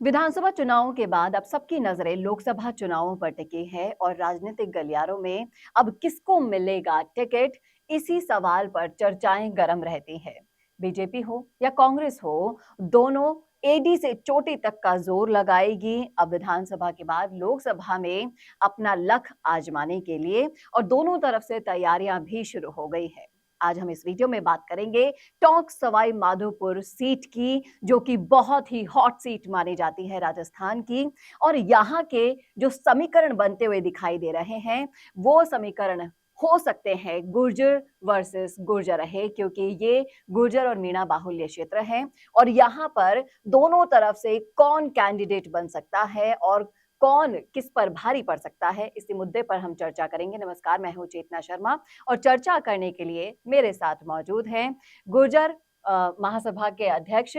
विधानसभा चुनावों के बाद अब सबकी नजरें लोकसभा चुनावों पर टिकी है और राजनीतिक गलियारों में अब किसको मिलेगा टिकट, इसी सवाल पर चर्चाएं गर्म रहती है। बीजेपी हो या कांग्रेस हो, दोनों एडी से चोटी तक का जोर लगाएगी अब विधानसभा के बाद लोकसभा में अपना लक आजमाने के लिए, और दोनों तरफ से तैयारियां भी शुरू हो गई है। आज हम इस वीडियो में बात करेंगे टोंक सवाई माधोपुर सीट की, जो कि बहुत ही हॉट सीट मानी जाती है राजस्थान की। और यहाँ के जो समीकरण बनते हुए दिखाई दे रहे हैं, वो समीकरण हो सकते हैं गुर्जर वर्सेस गुर्जर रहे, क्योंकि ये गुर्जर और मीणा बाहुल्य क्षेत्र है। और यहाँ पर दोनों तरफ से कौन कैंडिडेट बन सकता है और कौन किस पर भारी पड़ सकता है, इसी मुद्दे पर हम चर्चा करेंगे। नमस्कार, मैं हूं चेतना शर्मा और चर्चा करने के लिए मेरे साथ मौजूद हैं गुर्जर महासभा के अध्यक्ष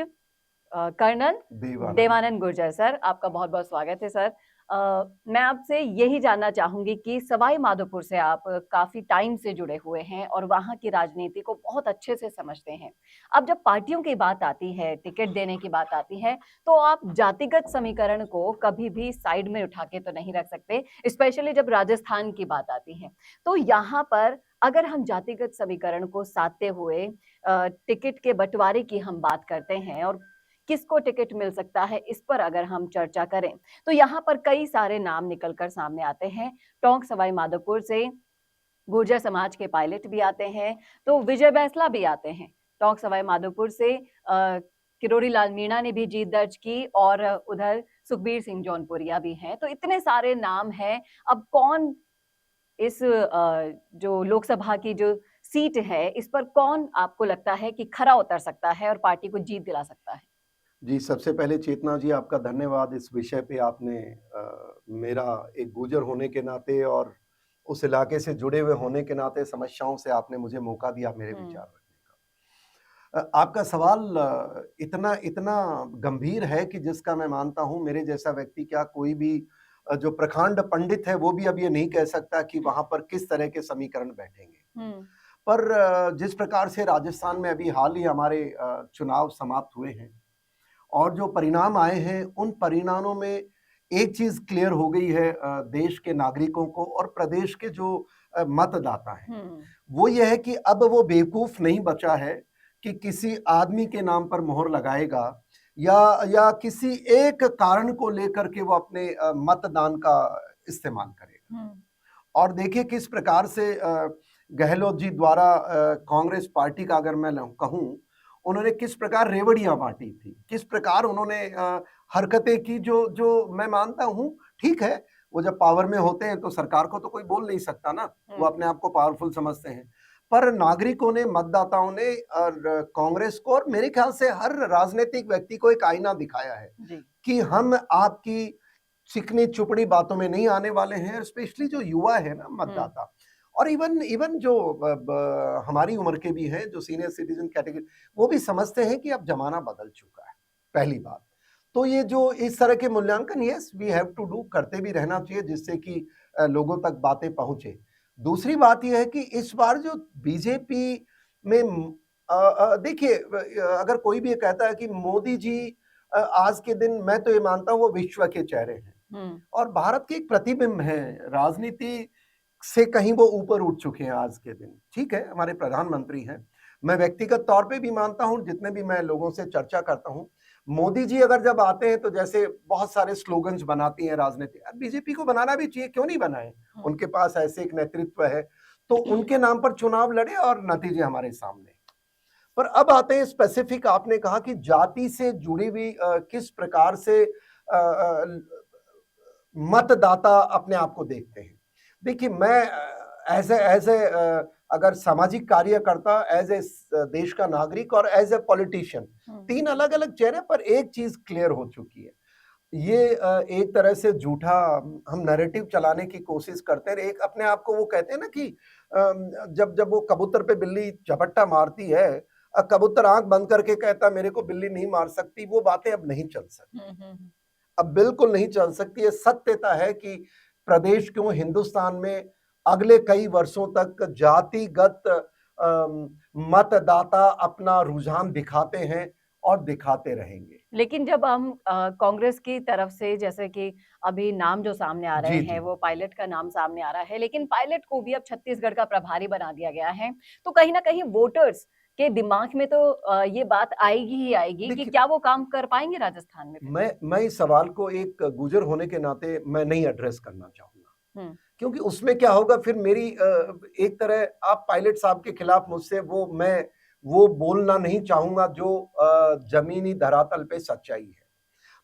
कर्नल देवानंद गुर्जर। सर, आपका बहुत बहुत स्वागत है। सर, मैं आपसे यही जानना चाहूंगी कि सवाई माधोपुर से आप काफी टाइम से जुड़े हुए हैं और वहां की राजनीति को बहुत अच्छे से समझते हैं। अब जब पार्टियों की बात आती है, टिकट देने की बात आती है, तो आप जातिगत समीकरण को कभी भी साइड में उठा के तो नहीं रख सकते, स्पेशली जब राजस्थान की बात आती है। तो यहाँ पर अगर हम जातिगत समीकरण को साधते हुए टिकट के बंटवारे की हम बात करते हैं और किसको टिकट मिल सकता है, इस पर अगर हम चर्चा करें, तो यहाँ पर कई सारे नाम निकलकर सामने आते हैं। टोंक सवाई माधोपुर से गुर्जर समाज के पायलट भी आते हैं, तो विजय बैंसला भी आते हैं। टोंक सवाई माधोपुर से किरोड़ी लाल मीणा ने भी जीत दर्ज की और उधर सुखबीर सिंह जौनपुरिया भी हैं। तो इतने सारे नाम हैं। अब कौन इस जो लोकसभा की जो सीट है, इस पर कौन आपको लगता है कि खरा उतर सकता है और पार्टी को जीत दिला सकता है? जी, सबसे पहले चेतना जी आपका धन्यवाद इस विषय पे आपने मेरा एक गुर्जर होने के नाते और उस इलाके से जुड़े हुए होने के नाते समस्याओं से आपने मुझे मौका दिया मेरे विचार रखने का। आपका सवाल इतना इतना गंभीर है कि जिसका मैं मानता हूँ मेरे जैसा व्यक्ति क्या कोई भी जो प्रखंड पंडित है वो भी अब ये नहीं कह सकता कि वहाँ पर किस तरह के समीकरण बैठेंगे। पर जिस प्रकार से राजस्थान में अभी हाल ही हमारे चुनाव समाप्त हुए हैं और जो परिणाम आए हैं उन परिणामों में एक चीज क्लियर हो गई है देश के नागरिकों को और प्रदेश के जो मतदाता हैं वो ये है कि अब वो बेवकूफ नहीं बचा है कि किसी आदमी के नाम पर मोहर लगाएगा या किसी एक कारण को लेकर के वो अपने मतदान का इस्तेमाल करेगा। और देखिए किस प्रकार से गहलोत जी द्वारा कांग्रेस पार्टी का अगर मैं कहूं उन्होंने किस प्रकार रेवड़ियां बांटी थी, किस प्रकार उन्होंने हरकतें की जो जो मैं मानता हूं ठीक है। वो जब पावर में होते हैं तो सरकार को तो कोई बोल नहीं सकता ना, वो अपने आप को पावरफुल समझते हैं। पर नागरिकों ने, मतदाताओं ने और कांग्रेस को और मेरे ख्याल से हर राजनीतिक व्यक्ति को एक आईना दिखाया है कि हम आपकी चिकनी चुपड़ी बातों में नहीं आने वाले हैं। स्पेशली जो युवा है ना मतदाता और इवन इवन जो हमारी उम्र के भी हैं जो सीनियर सिटीजन कैटेगरी, वो भी समझते हैं कि अब जमाना बदल चुका है। पहली बात तो ये जो इस तरह के मूल्यांकन yes we have to do करते भी रहना चाहिए जिससे कि लोगों तक बातें पहुंचे। दूसरी बात यह है कि इस बार जो बीजेपी में देखिए अगर कोई भी ये कहता है कि मोदी जी आज के दिन, मैं तो ये मानता हूँ वो विश्व के चेहरे हैं और भारत के एक प्रतिबिंब है, राजनीति से कहीं वो ऊपर उठ चुके हैं आज के दिन। ठीक है, हमारे प्रधानमंत्री हैं। मैं व्यक्तिगत तौर पे भी मानता हूं, जितने भी मैं लोगों से चर्चा करता हूं, मोदी जी अगर जब आते हैं तो जैसे बहुत सारे स्लोगन्स बनाती हैं राजनीति, बीजेपी को बनाना भी चाहिए, क्यों नहीं बनाए। उनके पास ऐसे एक नेतृत्व है तो उनके नाम पर चुनाव लड़े और नतीजे हमारे सामने। पर अब आते हैं स्पेसिफिक, आपने कहा कि जाति से जुड़ी हुई किस प्रकार से मतदाता अपने आप को देखते हैं। देखिए मैं एज ए अगर सामाजिक कार्यकर्ता, एज ए देश का नागरिक और एज ए पॉलिटिशियन, तीन अलग अलग चेहरे पर एक चीज क्लियर हो चुकी है। ये एक तरह से झूठा हम नैरेटिव चलाने की कोशिश करते हैं। एक अपने आप को वो कहते हैं ना कि जब जब वो कबूतर पे बिल्ली झपट्टा मारती है, कबूतर आंख बंद करके कहता मेरे को बिल्ली नहीं मार सकती, वो बातें अब नहीं चल सकती। अब बिल्कुल नहीं चल सकती। ये सत्यता है कि प्रदेश क्यों हिंदुस्तान में अगले कई वर्षों तक जातिगत मतदाता अपना रुझान दिखाते हैं और दिखाते रहेंगे। लेकिन जब हम कांग्रेस की तरफ से जैसे कि अभी नाम जो सामने आ रहे जी, हैं जी। वो पायलट का नाम सामने आ रहा है, लेकिन पायलट को भी अब छत्तीसगढ़ का प्रभारी बना दिया गया है। तो कहीं न कहीं वोटर्स के दिमाग में तो ये बात आएगी ही आएगी कि देखिए, क्या वो काम कर पाएँगे राजस्थान में फिर? मैं इस सवाल को एक गुर्जर होने के नाते मैं नहीं एड्रेस करना चाहूँगा। हुँ, क्योंकि उसमें क्या होगा फिर मेरी एक तरह आप पायलट साहब के खिलाफ मुझसे मैं वो बोलना नहीं चाहूँगा जो ज़मीनी धरातल पे सच्चाई है।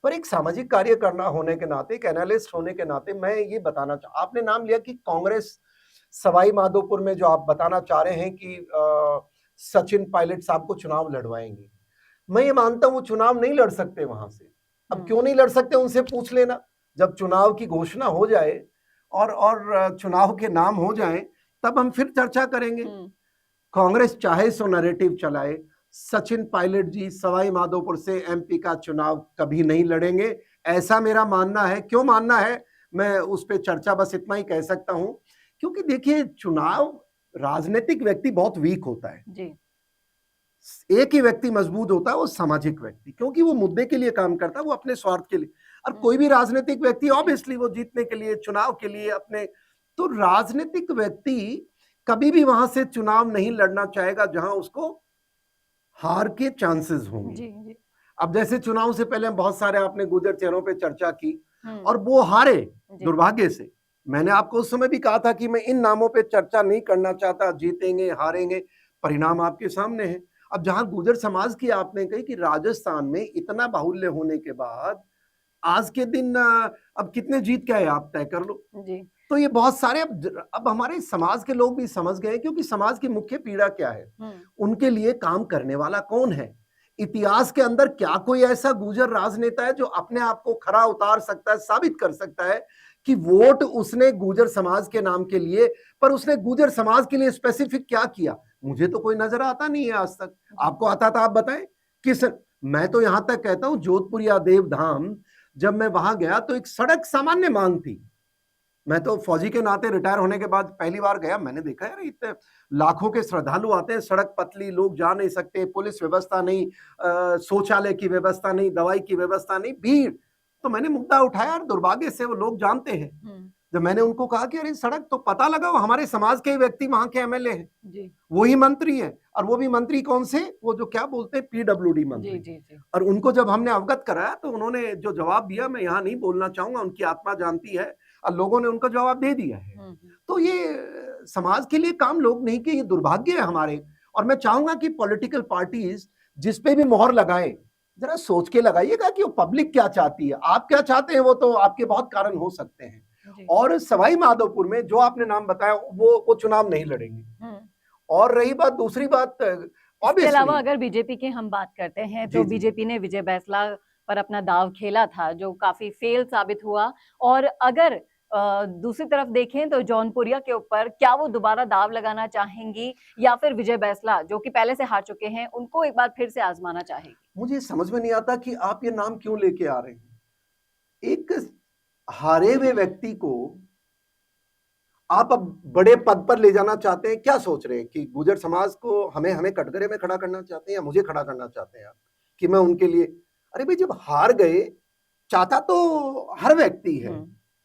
पर एक सामाजिक कार्य करना होने के नाते, एक एनालिस्ट होने के नाते मैं ये बताना आपने नाम लिया कि कांग्रेस सवाई माधोपुर में जो आप बताना चाह रहे हैं कि सचिन पायलट साहब को चुनाव लड़वाएँगे। मैं ये मानता हूँ वो चुनाव नहीं लड़ सकते वहां से। अब क्यों नहीं लड़ सकते उनसे पूछ लेना। जब चुनाव की घोषणा हो जाए और चुनाव के नाम हो जाए तब हम फिर चर्चा करेंगे। कांग्रेस चाहे सो नैरेटिव चलाए, सचिन पायलट जी सवाई माधोपुर से एमपी का चुनाव कभी नहीं लड़ेंगे, ऐसा मेरा मानना है। क्यों मानना है मैं उस पर चर्चा बस इतना ही कह सकता हूं, क्योंकि देखिए चुनाव राजनीतिक व्यक्ति बहुत वीक होता है जी। एक ही व्यक्ति मजबूत होता है वो सामाजिक व्यक्ति, क्योंकि वो मुद्दे के लिए काम करता है, वो अपने स्वार्थ के लिए। अब कोई भी राजनीतिक व्यक्ति ऑब्वियसली वो जीतने के लिए चुनाव के लिए अपने, तो राजनीतिक व्यक्ति कभी भी वहां से चुनाव नहीं लड़ना चाहेगा जहां उसको हार के चांसेस होंगे। जी, जी। अब जैसे चुनाव से पहले बहुत सारे आपने गुजर चेहरों पे चर्चा की और हुँ, वो हारे जी। दुर्भाग्य से। मैंने आपको उस समय भी कहा था कि मैं इन नामों पे चर्चा नहीं करना चाहता, जीतेंगे हारेंगे, परिणाम आपके सामने है। अब जहां गुजर समाज की आपने कही कि राजस्थान में इतना बाहुल्य होने के बाद आज के दिन अब कितने जीत के आए आप तय कर लो। जी। तो ये बहुत सारे अब हमारे समाज के लोग भी समझ गए, क्योंकि समाज की मुख्य पीड़ा क्या है, हुँ, उनके लिए काम करने वाला कौन है। इतिहास के अंदर क्या कोई ऐसा गुजर राजनेता है जो अपने आप को खरा उतार सकता है, साबित कर सकता है कि वोट उसने गुजर समाज के नाम के लिए, पर उसने गुजर समाज के लिए स्पेसिफिक क्या किया, मुझे तो कोई नजर आता नहीं है आज तक। आपको आता था आप बताएं किस। मैं तो यहां तक कहता हूं जोधपुर या देवधाम जब मैं वहां गया तो एक सड़क सामान्य मांग थी। मैं तो फौजी के नाते रिटायर होने के बाद पहली बार गया, मैंने देखा यार इतने लाखों के श्रद्धालु आते हैं, सड़क पतली, लोग जा नहीं सकते, पुलिस व्यवस्था नहीं, शौचालय की व्यवस्था नहीं, दवाई की व्यवस्था नहीं, भीड़। तो मैंने मुद्दा उठाया और दुर्भाग्य से वो लोग जानते हैं। हुँ, जब मैंने उनको कहा कि अरे सड़क, तो पता लगा वो हमारे समाज के ही व्यक्ति वहां के एमएलए हैं, जी। वही मंत्री है। और वो भी मंत्री कौन से, वो जो क्या बोलते हैं पीडब्ल्यूडी जी, मंत्री। जी, जी। और उनको जब हमने अवगत कराया तो उन्होंने जो जवाब दिया मैं यहाँ नहीं बोलना चाहूंगा, उनकी आत्मा जानती है, और लोगों ने उनका जवाब दे दिया है। हुँ, हुँ। तो ये समाज के लिए काम लोग नहीं किए, ये दुर्भाग्य है हमारे। और मैं चाहूंगा कि पॉलिटिकल पार्टीज जिस पे भी मोहर लगाएं, जरा सोच के लगाइएगा कि वो पब्लिक क्या चाहती है, आप क्या चाहते हैं, वो तो आपके बहुत कारण हो सकते हैं। जी। और सवाई माधोपुर में जो आपने नाम बताया वो चुनाव नहीं लड़ेंगे। हुँ। और रही बात, दूसरी बात, इसके अलावा ऑब्वियसली अगर बीजेपी की हम बात करते हैं जी तो जी बीजेपी ने विजय बैंसला पर अपना दांव खेला था जो काफी फेल साबित हुआ। और अगर दूसरी तरफ देखें तो जौनपुरिया के ऊपर क्या वो दोबारा दांव लगाना चाहेंगी या फिर विजय बैंसला जो कि पहले से हार चुके हैं उनको एक बार फिर से आजमाना चाहेंगी? मुझे समझ में नहीं आता कि आप ये नाम क्यों लेके आ रहे हैं। एक हारे हुए व्यक्ति को आप अब बड़े पद पर ले जाना चाहते हैं, क्या सोच रहे हैं कि गुजर समाज को हमें हमें कटघरे में खड़ा करना चाहते हैं, या मुझे खड़ा करना चाहते हैं आप कि मैं उनके लिए। अरे भाई, जब हार गए, चाहता तो हर व्यक्ति है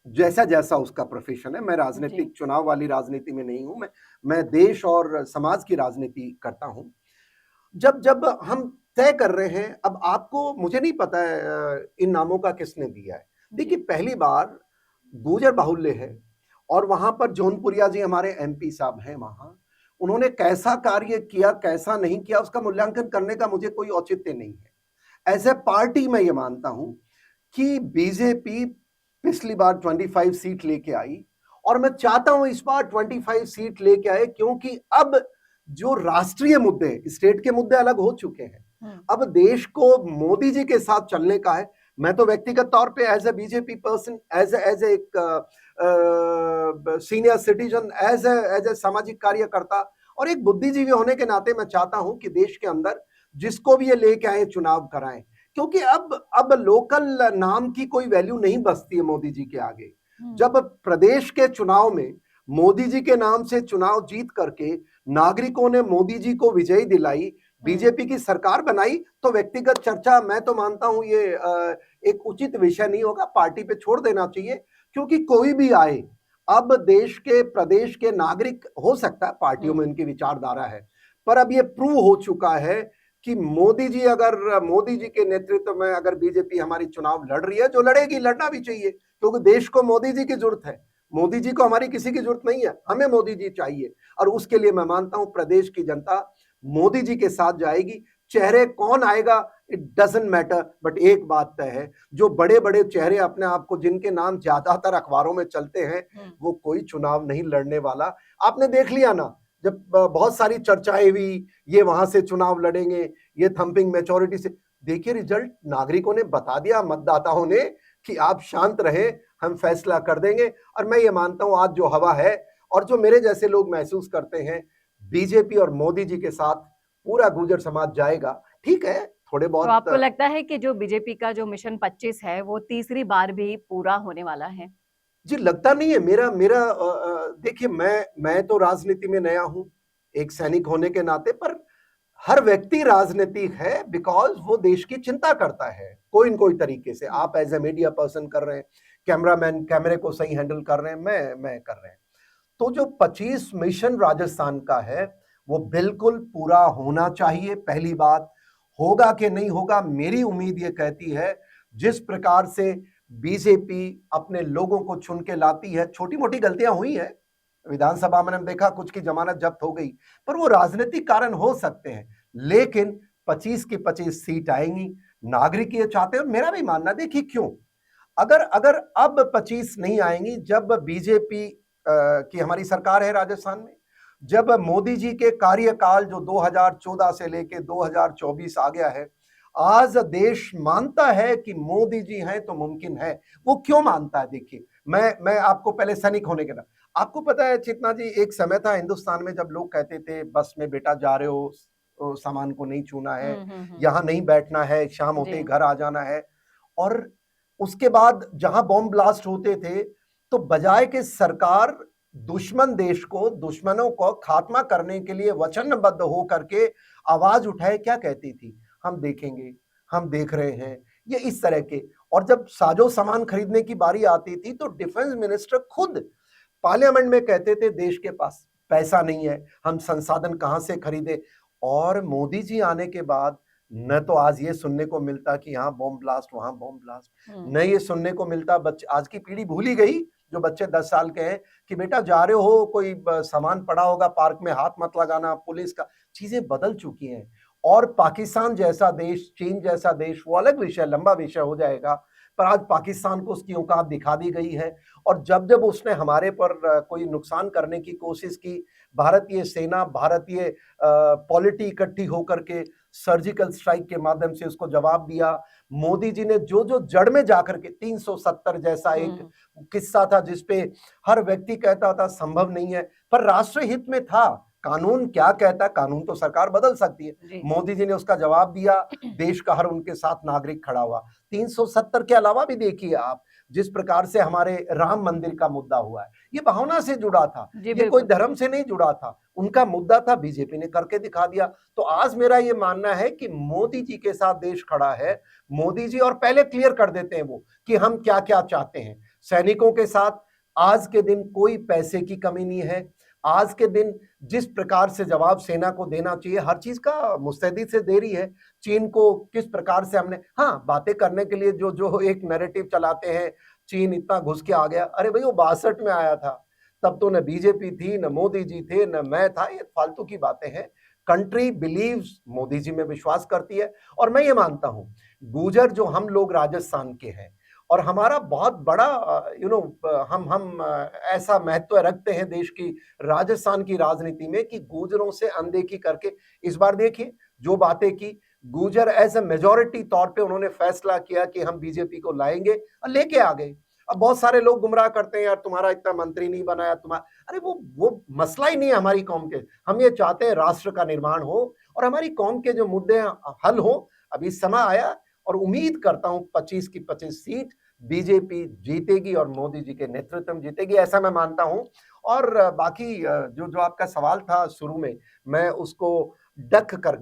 जैसा जैसा उसका प्रोफेशन है। मैं जी। राजनीतिक चुनाव वाली राजनीति में नहीं हूं, मैं देश और समाज की राजनीति करता हूं। जब जब हम तय कर रहे हैं, अब आपको मुझे नहीं पता है इन नामों का किसने दिया है। देखिए, पहली बार गुजर बाहुल्य है और वहां पर जौनपुरिया जी हमारे एमपी साहब हैं, वहां उन्होंने कैसा कार्य किया कैसा नहीं किया उसका मूल्यांकन करने का मुझे कोई औचित्य नहीं है। एज ए पार्टी मैं ये मानता हूं कि बीजेपी पिछली बार 25 सीट लेके आई और मैं चाहता हूं इस बार 25 सीट लेके आए, क्योंकि अब जो राष्ट्रीय मुद्दे, स्टेट के मुद्दे अलग हो चुके हैं, अब देश को मोदी जी के साथ चलने का है। मैं तो व्यक्तिगत तौर पे as a BJP person, as एक सीनियर सिटीजन, एज ए सामाजिक कार्यकर्ता और एक बुद्धिजीवी होने के नाते मैं चाहता हूं कि देश के अंदर जिसको भी ये लेके आए चुनाव कराएं, क्योंकि अब लोकल नाम की कोई वैल्यू नहीं बचती है मोदी जी के आगे। जब प्रदेश के चुनाव में मोदी जी के नाम से चुनाव जीत करके नागरिकों ने मोदी जी को विजयी दिलाई, बीजेपी की सरकार बनाई तो व्यक्तिगत चर्चा, मैं तो मानता हूं ये एक उचित विषय नहीं होगा, पार्टी पे छोड़ देना चाहिए। क्योंकि कोई भी आए, अब देश के प्रदेश के नागरिक हो सकता है पार्टियों में उनकी विचारधारा है, पर अब ये प्रूव हो चुका है कि मोदी जी के नेतृत्व में अगर बीजेपी हमारी चुनाव लड़ रही है, जो लड़ेगी, लड़ना भी चाहिए, क्योंकि देश को मोदी जी की जरूरत है। मोदी जी को हमारी किसी की जरूरत नहीं है, हमें मोदी जी चाहिए। और उसके लिए मैं मानता हूं प्रदेश की जनता मोदी जी के साथ जाएगी। चेहरे कौन आएगा इट डजंट मैटर, बट एक बात तय है, जो बड़े बड़े चेहरे अपने आप को, जिनके नाम ज्यादातर अखबारों में चलते हैं, वो कोई चुनाव नहीं लड़ने वाला। आपने देख लिया ना, जब बहुत सारी चर्चाएं हुई, ये वहां से चुनाव लड़ेंगे, ये थंपिंग मेजॉरिटी से, देखिए रिजल्ट नागरिकों ने बता दिया, मतदाताओं ने, कि आप शांत रहे, हम फैसला कर देंगे। और मैं ये मानता हूं आज जो हवा है, और जो मेरे जैसे लोग महसूस करते हैं, बीजेपी और मोदी जी के साथ पूरा गुर्जर समाज जाएगा। ठीक है, थोड़े तो बहुत आपको लगता है कि जो बीजेपी का जो मिशन 25 है वो तीसरी बार भी पूरा होने वाला है? जी लगता नहीं है। मेरा मेरा देखिए, मैं तो राजनीति में नया हूं, एक सैनिक होने के नाते, पर हर व्यक्ति राजनीतिक है बिकॉज वो देश की चिंता करता है कोई न कोई तरीके से। आप एज ए मीडिया पर्सन कर रहे हैं, कैमरामैन कैमरे को सही हैंडल कर रहे हैं, मैं कर रहे हैं। तो जो 25 मिशन राजस्थान का है वो बिल्कुल पूरा होना चाहिए। पहली बात, होगा कि नहीं होगा, मेरी उम्मीद ये कहती है जिस प्रकार से बीजेपी अपने लोगों को चुन के लाती है, छोटी मोटी गलतियां हुई हैं, विधानसभा में हमने देखा कुछ की जमानत जब्त हो गई, पर वो राजनीतिक कारण हो सकते हैं, लेकिन 25 की 25 सीट आएंगी। नागरिक ये चाहते हैं, और मेरा भी मानना, देखिए क्यों, अगर अगर अब 25 नहीं आएंगी, जब बीजेपी की हमारी सरकार है राजस्थान में, जब मोदी जी के कार्यकाल जो 2014 से लेके 2024 आ गया है, आज देश मानता है कि मोदी जी हैं तो मुमकिन है। वो क्यों मानता है, देखिए, मैं आपको पहले सैनिक होने के ना, आपको पता है चेतना जी, एक समय था हिंदुस्तान में जब लोग कहते थे बस में बेटा जा रहे हो, सामान को नहीं छूना है, यहाँ नहीं बैठना है, शाम होते ही घर आ जाना है। और उसके बाद जहां बॉम्ब ब्लास्ट होते थे, तो बजाय के सरकार दुश्मन देश को, दुश्मनों को खात्मा करने के लिए वचनबद्ध हो करके आवाज उठाए, क्या कहती थी, हम देखेंगे, हम देख रहे हैं, ये इस तरह के। और जब साजो सामान खरीदने की बारी आती थी तो डिफेंस मिनिस्टर खुद पार्लियामेंट में कहते थे देश के पास पैसा नहीं है, हम संसाधन कहां से खरीदे। और मोदी जी आने के बाद न तो आज ये सुनने को मिलता कि यहाँ बॉम्ब ब्लास्ट, वहां बॉम्ब ब्लास्ट, न ये सुनने को मिलता, बच्चे, आज की पीढ़ी भूल ही गई, जो बच्चे 10 साल के हैं, कि बेटा जा रहे हो, कोई सामान पड़ा होगा पार्क में, हाथ मत लगाना, पुलिस का, चीजें बदल चुकी हैं। और पाकिस्तान जैसा देश, चीन जैसा देश, वो अलग विषय, लंबा विषय हो जाएगा, पर आज पाकिस्तान को उसकी औकात दिखा दी गई है। और जब जब उसने हमारे पर कोई नुकसान करने की कोशिश की, भारतीय सेना, भारतीय पॉलिटी इकट्ठी होकर के सर्जिकल स्ट्राइक के माध्यम से उसको जवाब दिया। मोदी जी ने जो जो जड़ में जाकर के, 370 जैसा एक किस्सा था जिसपे हर व्यक्ति कहता था संभव नहीं है, पर राष्ट्र हित में था। कानून क्या कहता है, कानून तो सरकार बदल सकती है, मोदी जी ने उसका जवाब दिया, देश का हर उनके साथ नागरिक खड़ा हुआ। 370 के अलावा भी देखिए आप, जिस प्रकार से हमारे राम मंदिर का मुद्दा हुआ है, ये भावना से जुड़ा था, ये कोई धर्म से नहीं जुड़ा था, उनका मुद्दा था, बीजेपी ने करके दिखा दिया। तो आज मेरा ये मानना है कि मोदी जी के साथ देश खड़ा है, मोदी जी, और पहले क्लियर कर देते हैं वो कि हम क्या क्या चाहते हैं। सैनिकों के साथ आज के दिन कोई पैसे की कमी नहीं है। आज के दिन जिस प्रकार से जवाब सेना को देना चाहिए, हर चीज का मुस्तैदी से दे रही है। चीन को किस प्रकार से हमने, हाँ, बातें करने के लिए जो जो एक नैरेटिव चलाते हैं, चीन इतना घुस के आ गया, अरे भाई वो 62 में आया था, तब तो न बीजेपी थी, न मोदी जी थे, न मैं था, ये फालतू की बातें हैं। कंट्री बिलीव्स, मोदी जी में विश्वास करती है। और मैं ये मानता हूं, गुजर जो हम लोग राजस्थान के हैं, और हमारा बहुत बड़ा हम ऐसा महत्व रखते हैं देश की, राजस्थान की राजनीति में, कि गुजरों से अनदेखी करके इस बार देखिए जो बातें की, गुजर एज ए मेजोरिटी तौर पे उन्होंने फैसला किया कि हम बीजेपी को लाएंगे, और लेके आ गए। अब बहुत सारे लोग गुमराह करते हैं, यार तुम्हारा इतना मंत्री नहीं बनाया, तुम्हारा, अरे वो मसला ही नहीं है हमारी कौम के। हम ये चाहते हैं राष्ट्र का निर्माण हो और हमारी कौम के जो मुद्दे हल हो। अभी समय आया, और उम्मीद करता हूं 25 की 25 सीट बीजेपी जीतेगी और मोदी जी के नेतृत्व में जीतेगी, ऐसा मैं मानता हूं। और बाकी जो जो आपका सवाल था शुरू में, मैं उसको डक कर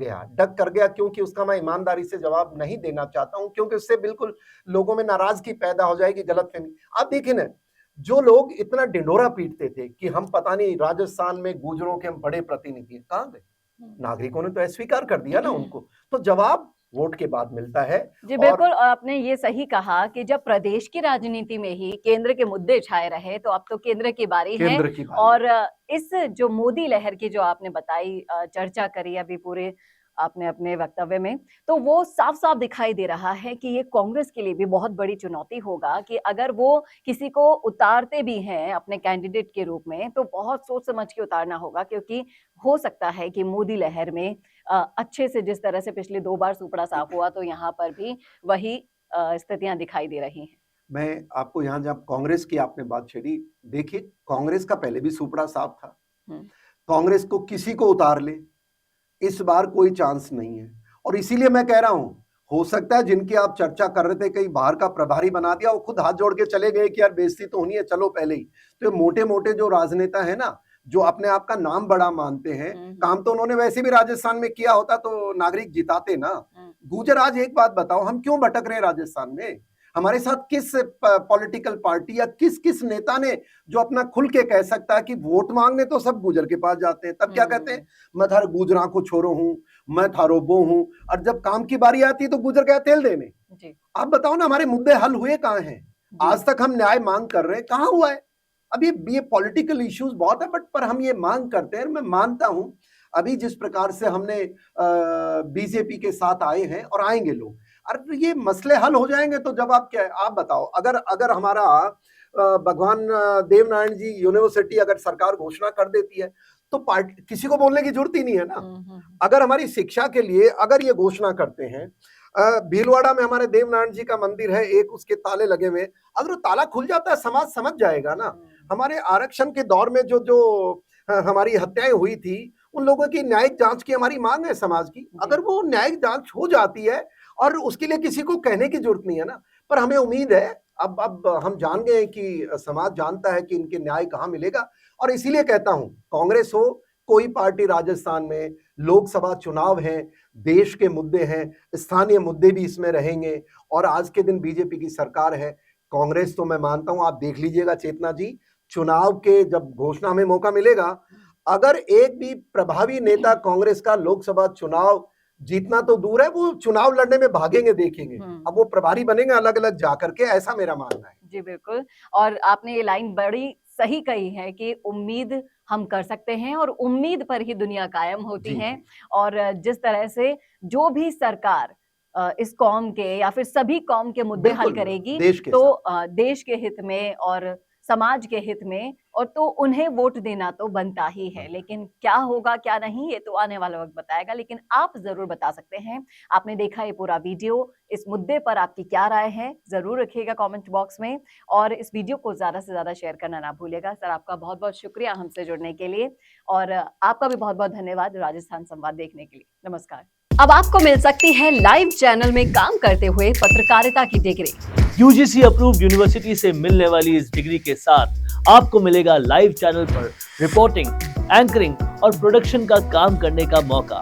गया क्योंकि उसका मैं ईमानदारी से जवाब नहीं देना चाहता हूं, क्योंकि उससे बिल्कुल लोगों में नाराजगी पैदा हो जाएगी, गलतफहमी। आप देखिए ना, जो लोग इतना ढिंढोरा पीटते थे कि हम पता नहीं राजस्थान में गुर्जरों के हम बड़े प्रतिनिधि हैं, कहां गए? नागरिकों ने तो अस्वीकार कर दिया ना उनको। तो जवाब वोट के बाद मिलता है। जी बिल्कुल, और आपने ये सही कहा कि जब प्रदेश की राजनीति में ही केंद्र के मुद्दे छाए रहे, तो अब तो केंद्र की बारी है। केंद्र की बारी। और इस जो मोदी लहर की जो आपने बताई, चर्चा करी अभी पूरे आपने अपने वक्तव्य में, तो वो साफ साफ दिखाई दे रहा है कि ये कांग्रेस के लिए भी बहुत बड़ी चुनौती होगा कि अगर वो किसी को उतारते भी हैं अपने कैंडिडेट के रूप में, तो बहुत सोच समझ के उतारना होगा, क्योंकि हो सकता है कि मोदी लहर में अच्छे से, जिस तरह से पिछले 2 बार सुपड़ा साफ हुआ, तो यहाँ पर भी वही स्थितियां दिखाई दे रही हैं। मैं आपको यहाँ जब कांग्रेस की आपने बात छेड़ी, देखिए कांग्रेस का पहले भी सुपड़ा साफ था। कांग्रेस को किसी को उतार ले, इस बार कोई चांस नहीं है। और इसीलिए मैं कह रहा हूं, हो सकता है जिनकी आप चर्चा कर रहे थे कहीं बाहर का प्रभारी बना दिया, वो खुद हाथ जोड़ के चले गए कि यार बेइज्जती तो होनी है, चलो पहले ही। तो मोटे मोटे जो राजनेता है ना, जो अपने आप का नाम बड़ा मानते हैं, काम तो उन्होंने वैसे भी राजस्थान में किया होता तो नागरिक जिताते ना। गुजर, आज एक बात बताओ, हम क्यों भटक रहे हैं राजस्थान में? हमारे साथ किस पॉलिटिकल पार्टी या किस किस नेता ने जो अपना खुल के कह सकता है कि वोट मांगने तो सब गुजर के पास जाते हैं, तब क्या कहते हैं, मैं थार गुजरा को छोरो हूं, मैं थारो बो हूं, और जब काम की बारी आती है तो गुजर गया तेल देने। आप बताओ ना, हमारे मुद्दे हल हुए कहां हैं? आज तक हम न्याय मांग कर रहे हैं, कहां हुआ है? अब ये पॉलिटिकल इश्यूज बहुत है, बट पर हम ये मांग करते हैं। मैं मानता हूं अभी जिस प्रकार से हमने बीजेपी के साथ आए हैं और आएंगे लोग, अरे ये मसले हल हो जाएंगे। तो जब आप बताओ, अगर हमारा भगवान देवनारायण जी यूनिवर्सिटी अगर सरकार घोषणा कर देती है तो पार्टी किसी को बोलने की जरूरत ही नहीं है ना। अगर हमारी शिक्षा के लिए अगर ये घोषणा करते हैं, भीलवाड़ा में हमारे देवनारायण जी का मंदिर है, एक उसके ताले लगे हुए, अगर वो ताला खुल जाता है समाज समझ जाएगा ना। हमारे आरक्षण के दौर में जो हमारी हत्याएं हुई थी, उन लोगों की न्यायिक जांच की हमारी मांग है समाज की। अगर वो न्यायिक जांच हो जाती है, और उसके लिए किसी को कहने की जरूरत नहीं है ना। पर हमें उम्मीद है, अब हम जान गए कि समाज जानता है कि इनके न्याय कहां मिलेगा। और इसीलिए कहता हूं, कांग्रेस हो कोई पार्टी, राजस्थान में लोकसभा चुनाव हैं, देश के मुद्दे हैं, स्थानीय मुद्दे भी इसमें रहेंगे। और आज के दिन बीजेपी की सरकार है, कांग्रेस तो मैं मानता हूं, आप देख लीजिएगा चेतना जी, चुनाव के जब घोषणा में मौका मिलेगा, अगर एक भी प्रभावी नेता कांग्रेस का लोकसभा चुनाव जीतना तो दूर है, वो चुनाव लड़ने में भागेंगे, देखेंगे। अब वो प्रभारी बनेंगे अलग अलग जाकर के, ऐसा मेरा मानना है। जी बिल्कुल, और आपने ये लाइन बड़ी सही कही है कि उम्मीद हम कर सकते हैं और उम्मीद पर ही दुनिया कायम होती है। और जिस तरह से जो भी सरकार इस कौम के या फिर सभी कौम के मुद्दे हल करेगी, तो देश के हित में और समाज के हित में, और तो उन्हें वोट देना तो बनता ही है। लेकिन क्या होगा क्या नहीं, ये तो आने वाला वक्त बताएगा। लेकिन आप जरूर बता सकते हैं, आपने देखा ये पूरा वीडियो, इस मुद्दे पर आपकी क्या राय है जरूर रखिएगा कमेंट बॉक्स में, और इस वीडियो को ज्यादा से ज्यादा शेयर करना ना भूलिएगा। सर, आपका बहुत बहुत शुक्रिया हमसे जुड़ने के लिए, और आपका भी बहुत बहुत धन्यवाद राजस्थान संवाद देखने के लिए। नमस्कार। अब आपको मिल सकती है लाइव चैनल में काम करते हुए पत्रकारिता की डिग्री। यूजीसी अप्रूव्ड यूनिवर्सिटी से मिलने वाली इस डिग्री के साथ आपको मिलेगा लाइव चैनल पर रिपोर्टिंग, एंकरिंग और प्रोडक्शन का काम करने का मौका।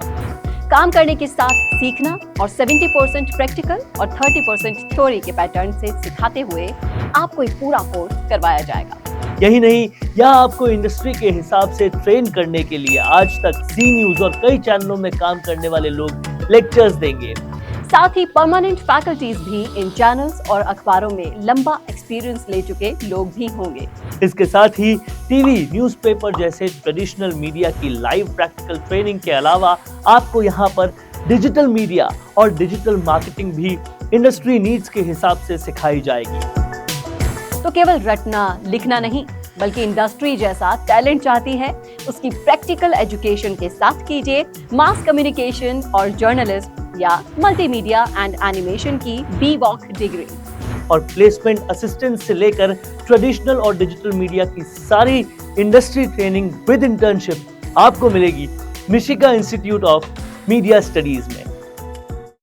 काम करने के साथ सीखना, और 70% प्रैक्टिकल और 30% थ्योरी के पैटर्न से सिखाते हुए आपको एक पूरा कोर्स करवाया जाएगा। यही नहीं, यहाँ आपको इंडस्ट्री के हिसाब से ट्रेन करने के लिए आज तक सी न्यूज और कई चैनलों में काम करने वाले लोग लेक्चर्स देंगे। साथ ही परमानेंट फैकल्टीज भी इन चैनल्स और अखबारों में लंबा एक्सपीरियंस ले चुके लोग भी होंगे। इसके साथ ही टीवी, न्यूज़पेपर जैसे ट्रेडिशनल मीडिया की लाइव प्रैक्टिकल ट्रेनिंग के अलावा आपको यहाँ पर डिजिटल मीडिया और डिजिटल मार्केटिंग भी इंडस्ट्री नीड्स के हिसाब से सिखाई जाएगी। तो केवल रटना लिखना नहीं, बल्कि इंडस्ट्री जैसा टैलेंट चाहती है, उसकी प्रैक्टिकल एजुकेशन के साथ कीजिए मास कम्युनिकेशन और जर्नलिस्ट या मल्टीमीडिया एंड एनिमेशन की BVOC डिग्री। और प्लेसमेंट असिस्टेंट से लेकर ट्रेडिशनल और डिजिटल मीडिया की सारी इंडस्ट्री ट्रेनिंग विद इंटर्नशिप आपको मिलेगी मिशिगा इंस्टीट्यूट ऑफ मीडिया स्टडीज में।